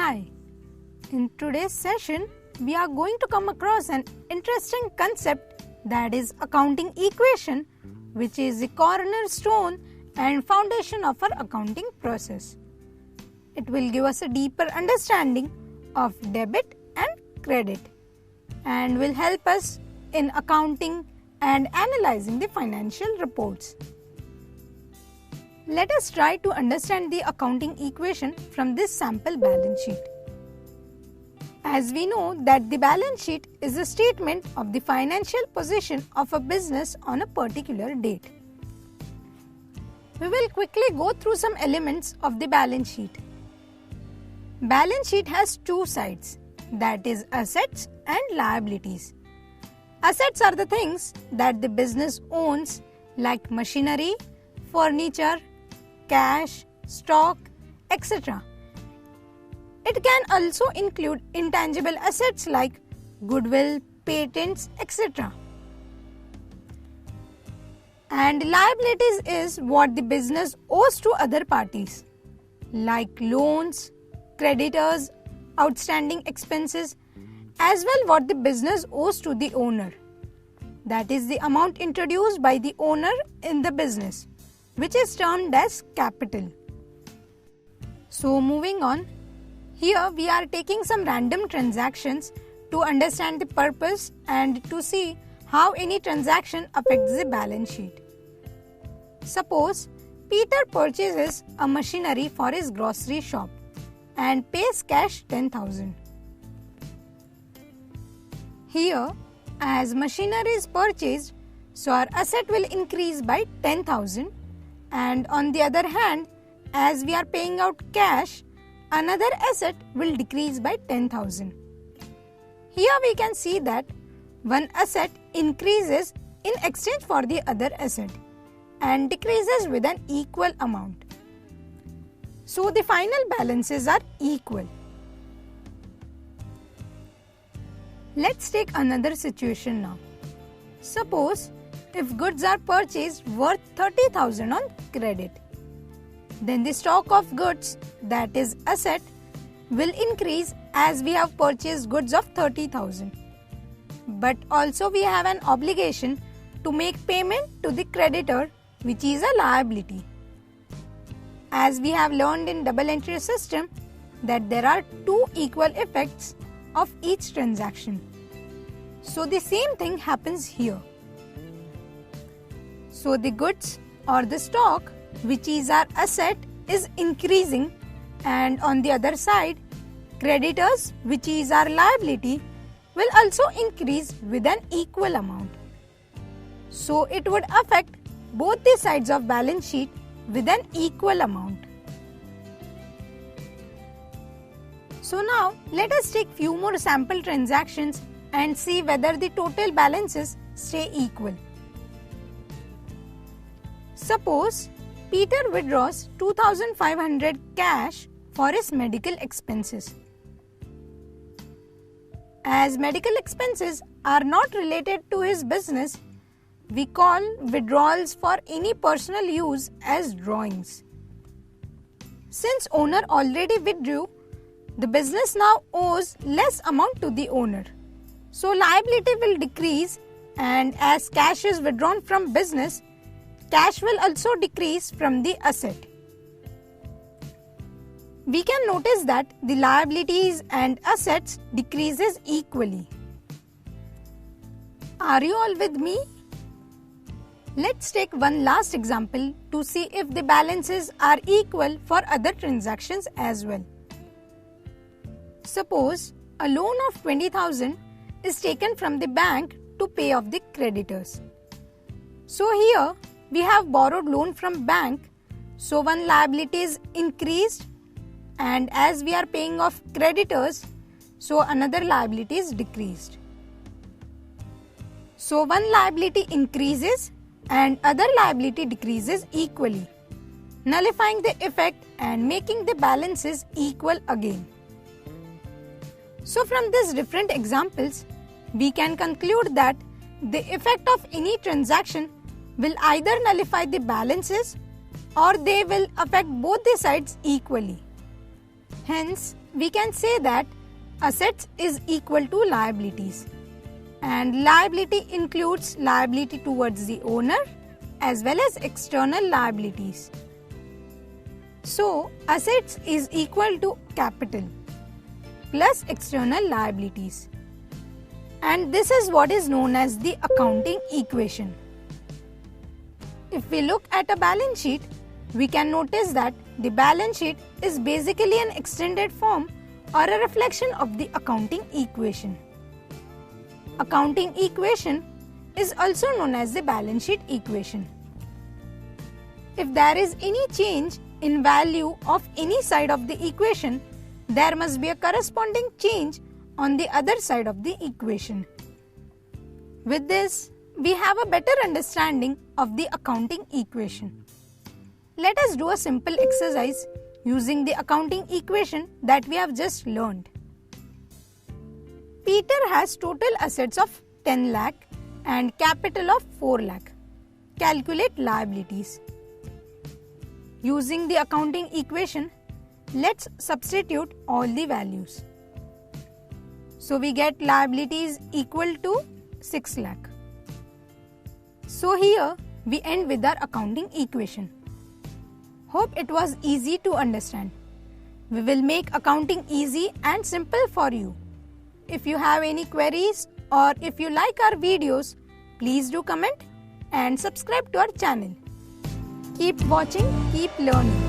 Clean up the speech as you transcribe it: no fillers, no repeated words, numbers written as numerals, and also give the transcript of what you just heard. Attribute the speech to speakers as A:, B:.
A: Hi, in today's session, we are going to come across an interesting concept that is accounting equation, which is the cornerstone and foundation of our accounting process. It will give us a deeper understanding of debit and credit and will help us in accounting and analyzing the financial reports. Let us try to understand the accounting equation from this sample balance sheet. As we know that the balance sheet is a statement of the financial position of a business on a particular date. We will quickly go through some elements of the balance sheet. Balance sheet has two sides, that is assets and liabilities. Assets are the things that the business owns like machinery, furniture, cash, stock, etc. It can also include intangible assets like goodwill, patents, etc. And liabilities is what the business owes to other parties like loans, creditors, outstanding expenses, as well what the business owes to the owner. That is the amount introduced by the owner in the business, which is termed as capital. So moving on, here we are taking some random transactions to understand the purpose and to see how any transaction affects the balance sheet. Suppose Peter purchases a machinery for his grocery shop and pays cash 10,000. Here, as machinery is purchased, so our asset will increase by 10,000, and on the other hand, as we are paying out cash, another asset will decrease by 10,000. Here we can see that one asset increases in exchange for the other asset and decreases with an equal amount. So the final balances are equal. Let's take another situation now. Suppose if goods are purchased worth 30,000 on credit, then the stock of goods, that is asset, will increase as we have purchased goods of 30,000. But also we have an obligation to make payment to the creditor, which is a liability. As we have learned in double entry system that there are two equal effects of each transaction. So the same thing happens here. So the goods or the stock, which is our asset, is increasing, and on the other side, creditors, which is our liability, will also increase with an equal amount. So it would affect both the sides of balance sheet with an equal amount. So now let us take few more sample transactions and see whether the total balances stay equal. Suppose Peter withdraws 2,500 cash for his medical expenses. As medical expenses are not related to his business, we call withdrawals for any personal use as drawings. Since owner already withdrew, the business now owes less amount to the owner. So liability will decrease, and as cash is withdrawn from business, cash will also decrease from the asset. We can notice that the liabilities and assets decreases equally. Are you all with me? Let's take one last example to see if the balances are equal for other transactions as well. Suppose a loan of 20,000 is taken from the bank to pay off the creditors. So here we have borrowed loan from bank, so one liability is increased, and as we are paying off creditors, so another liability is decreased. So one liability increases and other liability decreases equally, nullifying the effect and making the balances equal again. So from these different examples, we can conclude that the effect of any transaction will either nullify the balances or they will affect both the sides equally. Hence, we can say that assets is equal to liabilities, and liability includes liability towards the owner as well as external liabilities. So, assets is equal to capital plus external liabilities, and this is what is known as the accounting equation. If we look at a balance sheet, we can notice that the balance sheet is basically an extended form or a reflection of the accounting equation. Accounting equation is also known as the balance sheet equation. If there is any change in value of any side of the equation, there must be a corresponding change on the other side of the equation. With this, we have a better understanding of the accounting equation. Let us do a simple exercise using the accounting equation that we have just learned. Peter has total assets of 10 lakh and capital of 4 lakh. Calculate liabilities. Using the accounting equation, let's substitute all the values. So we get liabilities equal to 6 lakh. So here we end with our accounting equation. Hope it was easy to understand. We will make accounting easy and simple for you. If you have any queries or if you like our videos, please do comment and subscribe to our channel. Keep watching, keep learning.